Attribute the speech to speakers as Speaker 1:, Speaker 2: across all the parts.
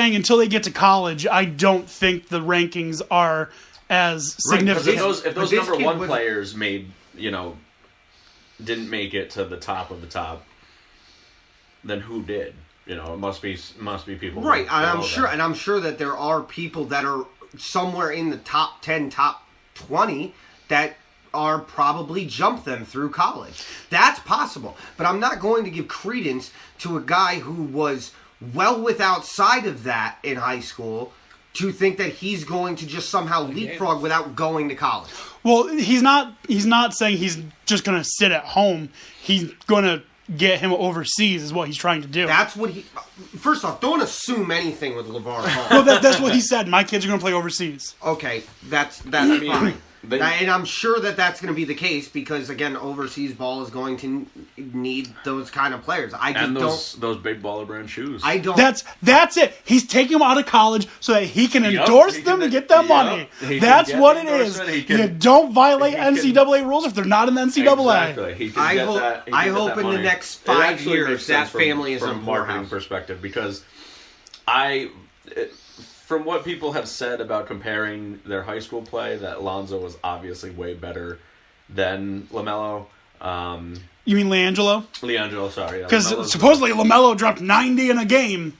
Speaker 1: until they get to college, I don't think the rankings are as significant.
Speaker 2: If those number one players didn't make it to the top of the top, then who did? It must be people.
Speaker 3: Right, and I'm sure that there are people that are somewhere in the top 10, top 20 that are probably jump them through college. That's possible. But I'm not going to give credence to a guy who was well outside of that in high school to think that he's going to just somehow leapfrog without going to college.
Speaker 1: Well, he's not saying he's just going to sit at home. He's going to get him overseas is what he's trying to do.
Speaker 3: That's what he... First off, don't assume anything with LeVar Ball.
Speaker 1: Well, that's what he said. My kids are going to play overseas.
Speaker 3: Okay, that's fine. And I'm sure that that's going to be the case because, again, overseas ball is going to need those kind of players.
Speaker 2: Those big baller brand shoes.
Speaker 3: I don't.
Speaker 1: That's it. He's taking them out of college so that he can endorse them to get that money. That's what it is. You don't violate NCAA rules if they're not in the NCAA.
Speaker 2: Exactly.
Speaker 3: I hope in the next 5 years that family is in
Speaker 2: from a marketing perspective because from what people have said about comparing their high school play, that Lonzo was obviously way better than LaMelo.
Speaker 1: You mean LiAngelo?
Speaker 2: LiAngelo, sorry.
Speaker 1: Because supposedly LaMelo dropped 90 in a game.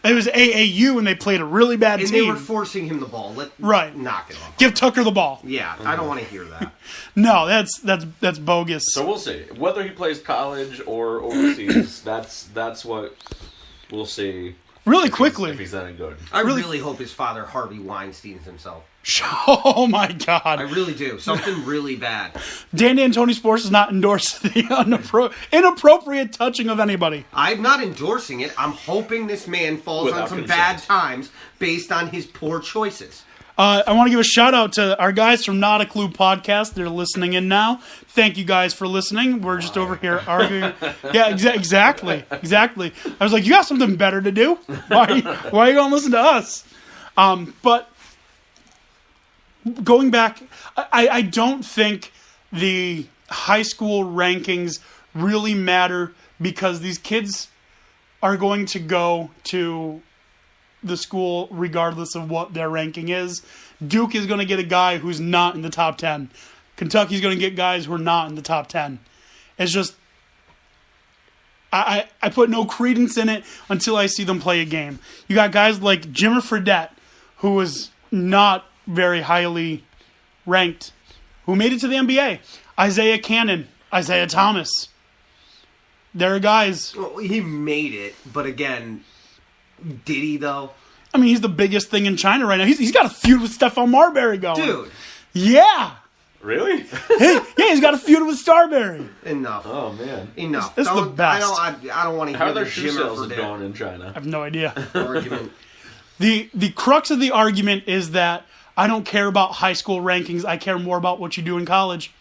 Speaker 1: It was AAU, and they played a really bad team.
Speaker 3: And they were forcing him the ball. Knock it off.
Speaker 1: Give Tucker the ball.
Speaker 3: Yeah, I don't want to hear that.
Speaker 1: No, that's bogus.
Speaker 2: So we'll see. Whether he plays college or overseas, that's what we'll see.
Speaker 1: Really quickly.
Speaker 2: If he's that good.
Speaker 3: I really hope his father Harvey Weinsteins himself.
Speaker 1: Oh my God.
Speaker 3: I really do. Something really bad.
Speaker 1: Dan D'Antoni Sports does not endorse the inappropriate touching of anybody.
Speaker 3: I'm not endorsing it. I'm hoping this man falls on some bad times based on his poor choices.
Speaker 1: I want to give a shout out to our guys from Not a Clue podcast. They're listening in now. Thank you guys for listening. We're just over here arguing. Yeah, exactly. I was like, you got something better to do? Why are you going to listen to us? But going back, I don't think the high school rankings really matter because these kids are going to go to the school regardless of what their ranking is. Duke is going to get a guy who's not in the top 10. Kentucky's going to get guys who are not in the top 10. It's just I put no credence in it until I see them play a game. You got guys like Jimmer Fredette, who was not very highly ranked, who made it to the NBA. Isaiah Cannon, Isaiah Thomas. There are guys.
Speaker 3: Well, he made it, but again, did he though?
Speaker 1: I mean, he's the biggest thing in China right now. He's got a feud with Stephon Marbury going.
Speaker 3: Dude.
Speaker 1: Yeah.
Speaker 2: Really?
Speaker 1: Yeah, he's got a feud with Starbury.
Speaker 3: Enough.
Speaker 2: Oh, man.
Speaker 3: Enough.
Speaker 1: This is the best.
Speaker 3: I don't want to hear
Speaker 2: How are their
Speaker 3: the
Speaker 2: shoe
Speaker 3: Jimmer
Speaker 2: sales
Speaker 3: Fredette
Speaker 2: going in China?
Speaker 1: I have no idea.
Speaker 3: argument.
Speaker 1: The crux of the argument is that I don't care about high school rankings. I care more about what you do in college.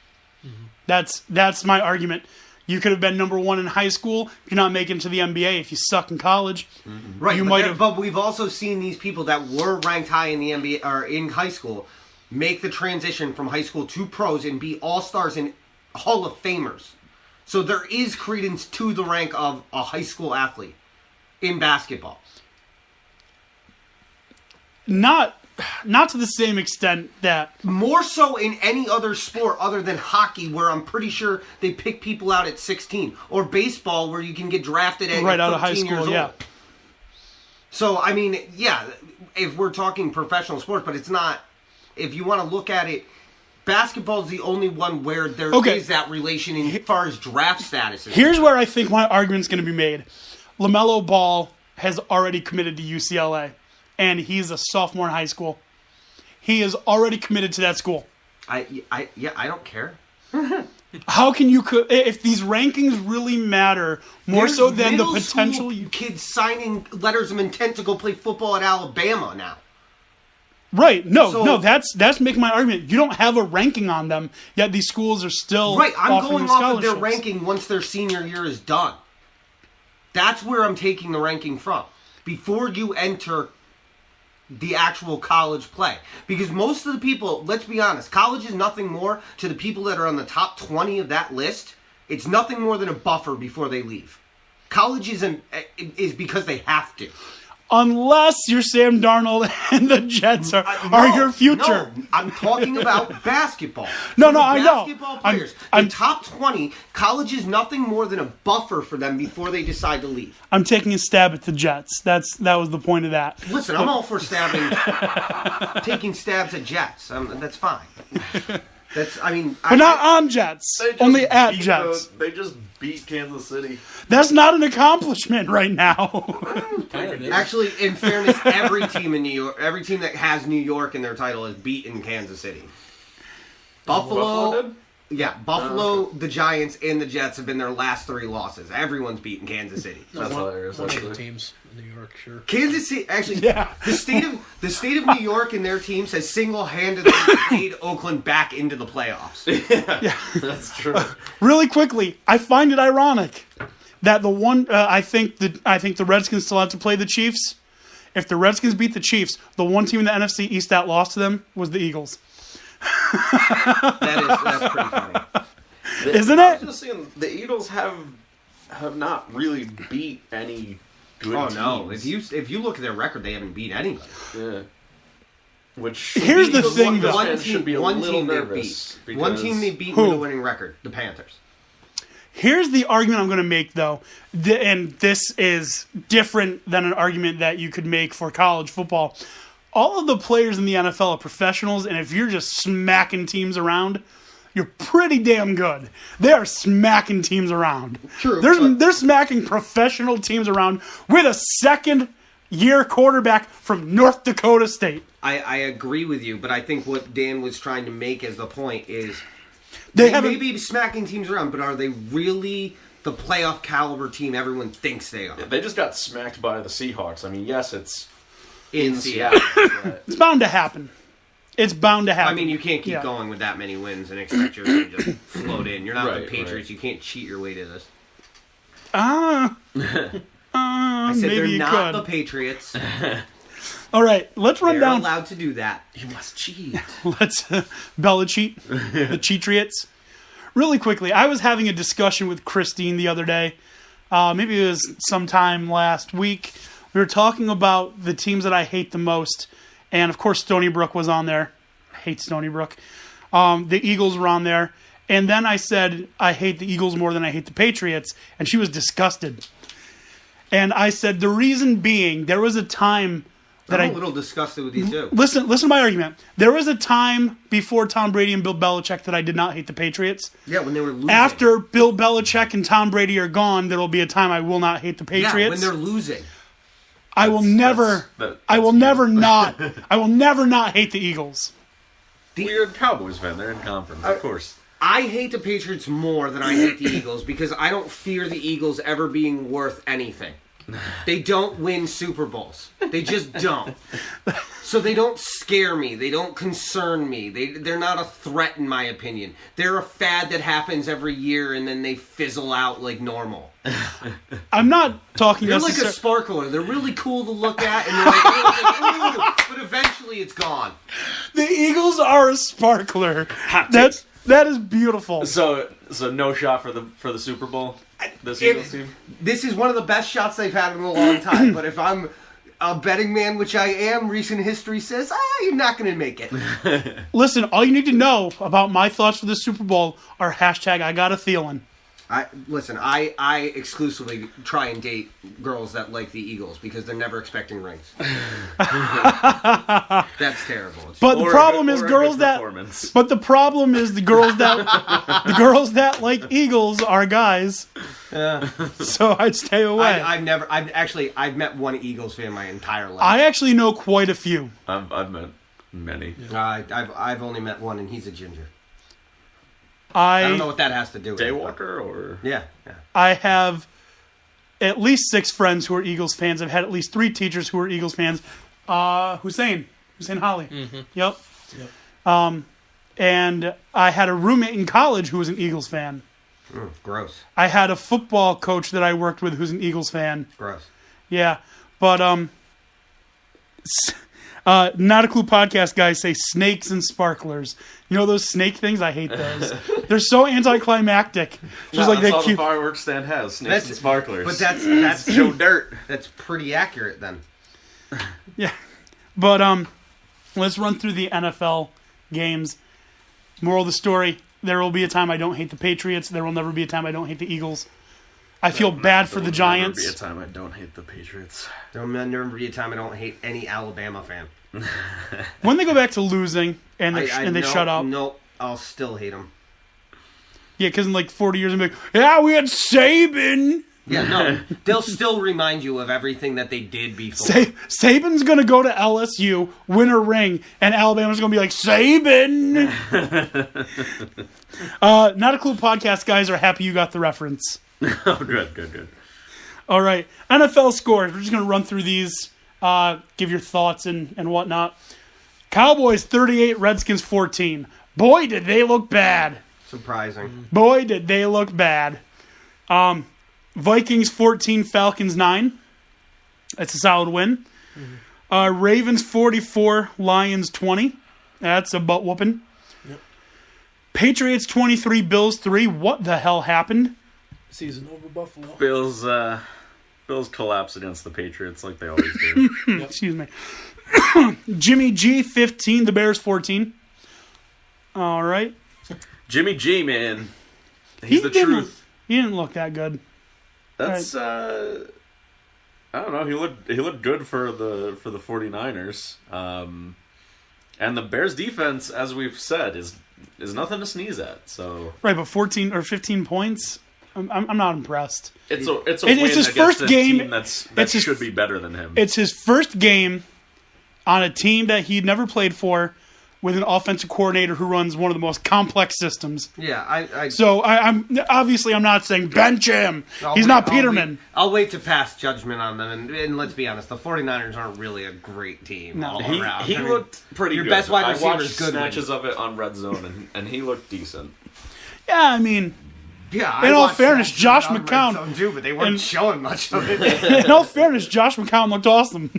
Speaker 1: Mm-hmm. That's my argument. You could have been number one in high school. You're not making it to the NBA if you suck in college.
Speaker 3: Mm-hmm. Right, but we've also seen these people that were ranked high in the NBA or in high school make the transition from high school to pros and be all-stars and Hall of Famers. So there is credence to the rank of a high school athlete in basketball.
Speaker 1: Not to the same extent that...
Speaker 3: More so in any other sport other than hockey, where I'm pretty sure they pick people out at 16. Or baseball, where you can get drafted at
Speaker 1: right out
Speaker 3: 13
Speaker 1: of high school,
Speaker 3: years
Speaker 1: yeah.
Speaker 3: old. So, I mean, yeah, if we're talking professional sports, but it's not... If you want to look at it, basketball is the only one where there is that relation as far as draft status.
Speaker 1: Here's where I think my argument's going to be made. LaMelo Ball has already committed to UCLA. And he's a sophomore in high school. He is already committed to that school.
Speaker 3: I don't care.
Speaker 1: How can you... If these rankings really matter, more
Speaker 3: There's
Speaker 1: so than the potential...
Speaker 3: kids signing letters of intent to go play football at Alabama now.
Speaker 1: Right. No, that's making my argument. You don't have a ranking on them, yet these schools are still
Speaker 3: right, I'm going off of their
Speaker 1: scholarships.
Speaker 3: ranking once their senior year is done. That's where I'm taking the ranking from. Before you enter the actual college play. Because most of the people, let's be honest, college is nothing more to the people that are on the top 20 of that list. It's nothing more than a buffer before they leave. College is because they have to.
Speaker 1: Unless you're Sam Darnold and the Jets are your future.
Speaker 3: No, I'm talking about basketball.
Speaker 1: No,
Speaker 3: For the
Speaker 1: I know.
Speaker 3: Basketball players,
Speaker 1: I'm
Speaker 3: the top 20, college is nothing more than a buffer for them before they decide to leave.
Speaker 1: I'm taking a stab at the Jets. That was the point of that.
Speaker 3: Listen, I'm all for taking stabs at Jets. That's fine.
Speaker 1: But not on Jets. Only at Jets.
Speaker 2: They just beat Kansas City.
Speaker 1: That's not an accomplishment right now.
Speaker 3: Actually, in fairness, every team in New York, every team that has New York in their title has beaten Kansas City. Buffalo
Speaker 2: did?
Speaker 3: Yeah, Buffalo, the Giants, and the Jets have been their last 3 losses. Everyone's beaten Kansas City.
Speaker 2: That's hilarious.
Speaker 4: One of the teams in New York, sure.
Speaker 3: Kansas City, actually,
Speaker 1: Yeah.
Speaker 3: the state of New York and their teams has single-handedly made Oakland back into the playoffs.
Speaker 2: Yeah, that's true.
Speaker 1: Really quickly, I find it ironic that I think the Redskins still have to play the Chiefs. If the Redskins beat the Chiefs, the one team in the NFC East that lost to them was the Eagles.
Speaker 3: That's pretty funny.
Speaker 1: Isn't
Speaker 2: I was
Speaker 1: it?
Speaker 2: just saying, the Eagles have not really beat any good teams.
Speaker 3: Oh no! If you look at their record, they haven't beat anybody.
Speaker 2: Yeah. Which
Speaker 1: Here's the thing,
Speaker 2: Eagles
Speaker 1: though.
Speaker 2: fans should be a little
Speaker 3: they
Speaker 2: nervous.
Speaker 3: beat. One team they beat
Speaker 1: Who?
Speaker 3: with a winning record: the Panthers.
Speaker 1: Here's the argument I'm going to make, though, and this is different than an argument that you could make for college football. All of the players in the NFL are professionals, and if you're just smacking teams around, you're pretty damn good. They are smacking teams around.
Speaker 3: True,
Speaker 1: They're smacking professional teams around with a second-year quarterback from North Dakota State.
Speaker 3: I agree with you, but I think what Dan was trying to make as the point is
Speaker 1: They
Speaker 3: they
Speaker 1: haven't.
Speaker 3: may be smacking teams around, but are they really the playoff caliber team everyone thinks they are?
Speaker 2: They just got smacked by the Seahawks. I mean, yes, it's
Speaker 3: In Seattle.
Speaker 2: but
Speaker 1: It's bound to happen. It's bound to happen.
Speaker 3: I mean, you can't keep
Speaker 1: Yeah.
Speaker 3: going with that many wins and expect your team to just float in. You're not the
Speaker 2: Right,
Speaker 3: Patriots.
Speaker 2: right.
Speaker 3: You can't cheat your way to this.
Speaker 1: I
Speaker 3: I said
Speaker 1: maybe
Speaker 3: they're
Speaker 1: you
Speaker 3: not
Speaker 1: could.
Speaker 3: the Patriots.
Speaker 1: All right, let's run
Speaker 3: They're
Speaker 1: down.
Speaker 3: allowed to do that.
Speaker 2: you must cheat.
Speaker 1: Let's Bella cheat the Cheatriots. Really quickly, I was having a discussion with Christine the other day. Maybe it was sometime last week. We were talking about the teams that I hate the most, and of course, Stony Brook was on there. I hate Stony Brook. The Eagles were on there, and then I said I hate the Eagles more than I hate the Patriots, and she was disgusted. And I said the reason being there was a time that
Speaker 3: I'm a little disgusted with you too.
Speaker 1: Listen to my argument. There was a time before Tom Brady and Bill Belichick that I did not hate the Patriots.
Speaker 3: Yeah, when they were losing.
Speaker 1: After Bill Belichick and Tom Brady are gone, there will be a time I will not hate the Patriots.
Speaker 3: Yeah, when they're losing.
Speaker 1: I will never not hate the Eagles.
Speaker 2: We're a Cowboys fan. They're in conference, of course.
Speaker 3: I hate the Patriots more than I hate the Eagles because I don't fear the Eagles ever being worth anything. They don't win Super Bowls. They just don't. So they don't scare me. They don't concern me. They're not a threat in my opinion. They're a fad that happens every year and then they fizzle out like normal.
Speaker 1: I'm not talking
Speaker 3: They're like a
Speaker 1: necessarily.
Speaker 3: sparkler. They're really cool to look at and they're like, ooh, but eventually it's gone.
Speaker 1: The Eagles are a sparkler. That is beautiful.
Speaker 2: So no shot for the Super Bowl. This Eagles team.
Speaker 3: This is one of the best shots they've had in a long time. But if I'm a betting man, which I am, recent history says, you're not going to make it.
Speaker 1: Listen, all you need to know about my thoughts for the Super Bowl are hashtag I got a feeling.
Speaker 3: I exclusively try and date girls that like the Eagles because they're never expecting rings. That's terrible.
Speaker 1: But the problem is girls that. But the problem is the girls that like Eagles are guys. So I'd stay away.
Speaker 3: I've met one Eagles fan my entire life.
Speaker 1: I actually know quite a few.
Speaker 2: I've met many.
Speaker 3: I've only met one, and he's a ginger.
Speaker 1: I
Speaker 3: don't know what that has to do with it.
Speaker 2: Daywalker or
Speaker 3: Yeah.
Speaker 1: I have at least 6 friends who are Eagles fans. I've had at least 3 teachers who are Eagles fans. Hussein Holly.
Speaker 4: Mm-hmm.
Speaker 1: Yep. And I had a roommate in college who was an Eagles fan.
Speaker 3: Gross.
Speaker 1: I had a football coach that I worked with who's an Eagles fan.
Speaker 3: Gross.
Speaker 1: Yeah, but Not a Clue podcast guys say snakes and sparklers. You know those snake things? I hate those. They're so anticlimactic. Just like
Speaker 2: that's
Speaker 1: they
Speaker 2: all
Speaker 1: keep.
Speaker 2: the fireworks stand has snakes and sparklers.
Speaker 3: But that's
Speaker 2: show dirt.
Speaker 3: That's pretty accurate then.
Speaker 1: Yeah. But let's run through the NFL games. Moral of the story, there will be a time I don't hate the Patriots. There will never be a time I don't hate the Eagles. I feel bad for the Giants.
Speaker 2: There will never be a time I don't hate the Patriots.
Speaker 3: There'll never be a time I don't hate any Alabama fan.
Speaker 1: When they go back to losing and they shut up.
Speaker 3: Nope, I'll still hate them.
Speaker 1: Yeah, because in like 40 years, I'm like, yeah, we had Saban.
Speaker 3: Yeah, no, they'll still remind you of everything that they did before.
Speaker 1: Saban's going to go to LSU, win a ring, and Alabama's going to be like, Saban! Not a Clue podcast guys are happy you got the reference.
Speaker 2: Oh, good.
Speaker 1: All right, NFL scores. We're just going to run through these, give your thoughts and whatnot. Cowboys 38, Redskins 14. Boy, did they look bad.
Speaker 3: Surprising.
Speaker 1: Boy, did they look bad. Vikings 14, Falcons 9. That's a solid win. Ravens 44, Lions 20. That's a butt whooping.
Speaker 4: Yep.
Speaker 1: Patriots 23, Bills 3. What the hell happened?
Speaker 4: Season over Buffalo.
Speaker 2: Bills collapse against the Patriots like they always do.
Speaker 4: Yep.
Speaker 1: Excuse me. Jimmy G 15, the Bears 14. All right.
Speaker 2: Jimmy G, man. He's the truth.
Speaker 1: He didn't look that good.
Speaker 2: That's I don't know. He looked good for the 49ers. And the Bears defense, as we've said, is nothing to sneeze at. So
Speaker 1: right, but 14 or 15 points. I'm not impressed.
Speaker 2: It's a
Speaker 1: it's
Speaker 2: win
Speaker 1: his
Speaker 2: against
Speaker 1: first
Speaker 2: a
Speaker 1: game.
Speaker 2: Team that should be better than him.
Speaker 1: It's his first game on a team that he'd never played for, with an offensive coordinator who runs one of the most complex systems.
Speaker 3: Yeah,
Speaker 1: I'm obviously I'm not saying bench him. He's not Peterman.
Speaker 3: I'll wait to pass judgment on them, and let's be honest, the 49ers aren't really a great team all around.
Speaker 2: He looked pretty
Speaker 3: your
Speaker 2: good.
Speaker 3: Best wide
Speaker 2: I
Speaker 3: receiver
Speaker 2: watched
Speaker 3: is good.
Speaker 2: snatches of it on Red Zone, and he looked decent.
Speaker 1: Yeah, I mean,
Speaker 3: yeah.
Speaker 1: In all fairness, Josh McCown
Speaker 3: too, but they weren't showing much of it.
Speaker 1: In all fairness, Josh McCown looked awesome.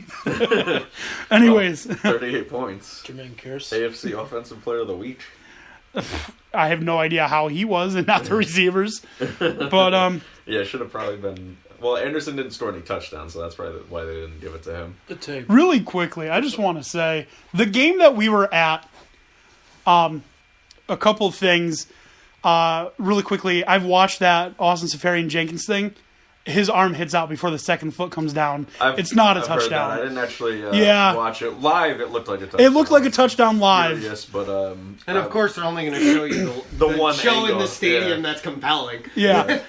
Speaker 1: Anyways,
Speaker 2: 38 points.
Speaker 4: Jermaine Kearse.
Speaker 2: AFC Offensive Player of the Week.
Speaker 1: I have no idea how he was and not the receivers. But
Speaker 2: yeah, it should have probably been. Well, Anderson didn't score any touchdowns, so that's probably why they didn't give it to him.
Speaker 4: The tape.
Speaker 1: Really quickly, I just want to say the game that we were at. A couple of things. Really quickly, I've watched that Austin Seferian-Jenkins thing. His arm hits out before the second foot comes down. It's not a touchdown.
Speaker 2: Heard that. I didn't actually watch it live. It looked like a touchdown.
Speaker 1: It looked like a touchdown live.
Speaker 2: Yes, but
Speaker 3: and of course, they're only going to show you the
Speaker 2: one
Speaker 3: show
Speaker 2: angle,
Speaker 3: in the stadium that's compelling.
Speaker 1: Yeah.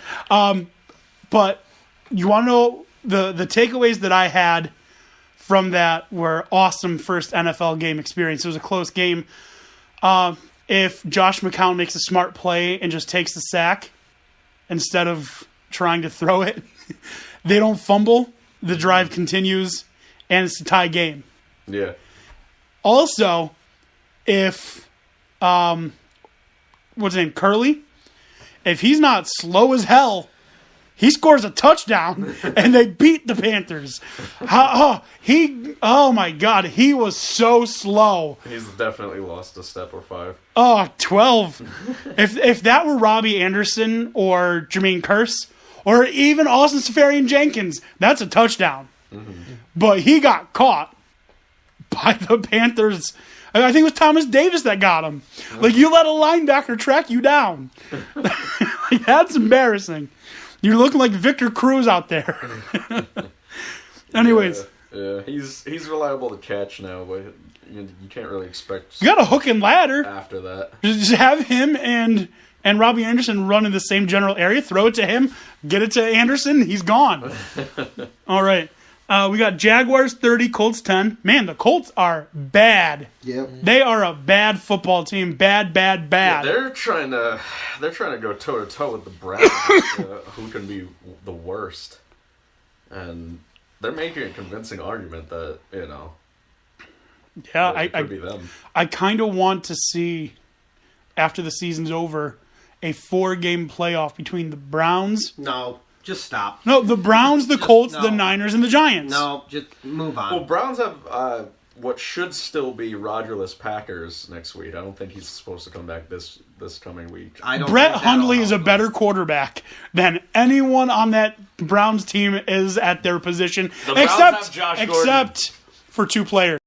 Speaker 1: But you want to know the takeaways that I had from that were awesome first NFL game experience. It was a close game. If Josh McCown makes a smart play and just takes the sack instead of trying to throw it, they don't fumble, the drive continues, and it's a tie game.
Speaker 2: Yeah.
Speaker 1: Also, if, what's his name, Curley? If he's not slow as hell, he scores a touchdown, and they beat the Panthers. Oh my God, he was so slow.
Speaker 2: He's definitely lost a step or 5.
Speaker 1: 12. If that were Robbie Anderson or Jermaine Kearse, or even Austin Seferian-Jenkins, that's a touchdown. Mm-hmm. But he got caught by the Panthers. I think it was Thomas Davis that got him. Like, you let a linebacker track you down. Like, that's embarrassing. You're looking like Victor Cruz out there. Anyways.
Speaker 2: Yeah, he's reliable to catch now, but you can't really expect...
Speaker 1: You got a hook and ladder.
Speaker 2: After that.
Speaker 1: Just have him and Robbie Anderson run in the same general area, throw it to him, get it to Anderson, he's gone. All right. We got Jaguars 30, Colts 10. Man, the Colts are bad.
Speaker 3: Yep.
Speaker 1: They are a bad football team. Bad.
Speaker 2: Yeah, they're trying to go toe to toe with the Browns, who can be the worst. And they're making a convincing argument that,
Speaker 1: yeah,
Speaker 2: it could be them.
Speaker 1: I kind of want to see, after the season's over, a 4-game playoff between the Browns.
Speaker 3: No. Just stop.
Speaker 1: No, the Browns, the Colts, the Niners, and the Giants.
Speaker 3: No, just move on.
Speaker 2: Well, Browns have what should still be Rodgerless Packers next week. I don't think he's supposed to come back this coming week.
Speaker 1: Brett Hundley is a better quarterback than anyone on that Browns team is at their position.
Speaker 2: The Browns have Josh Gordon.
Speaker 1: for 2 players.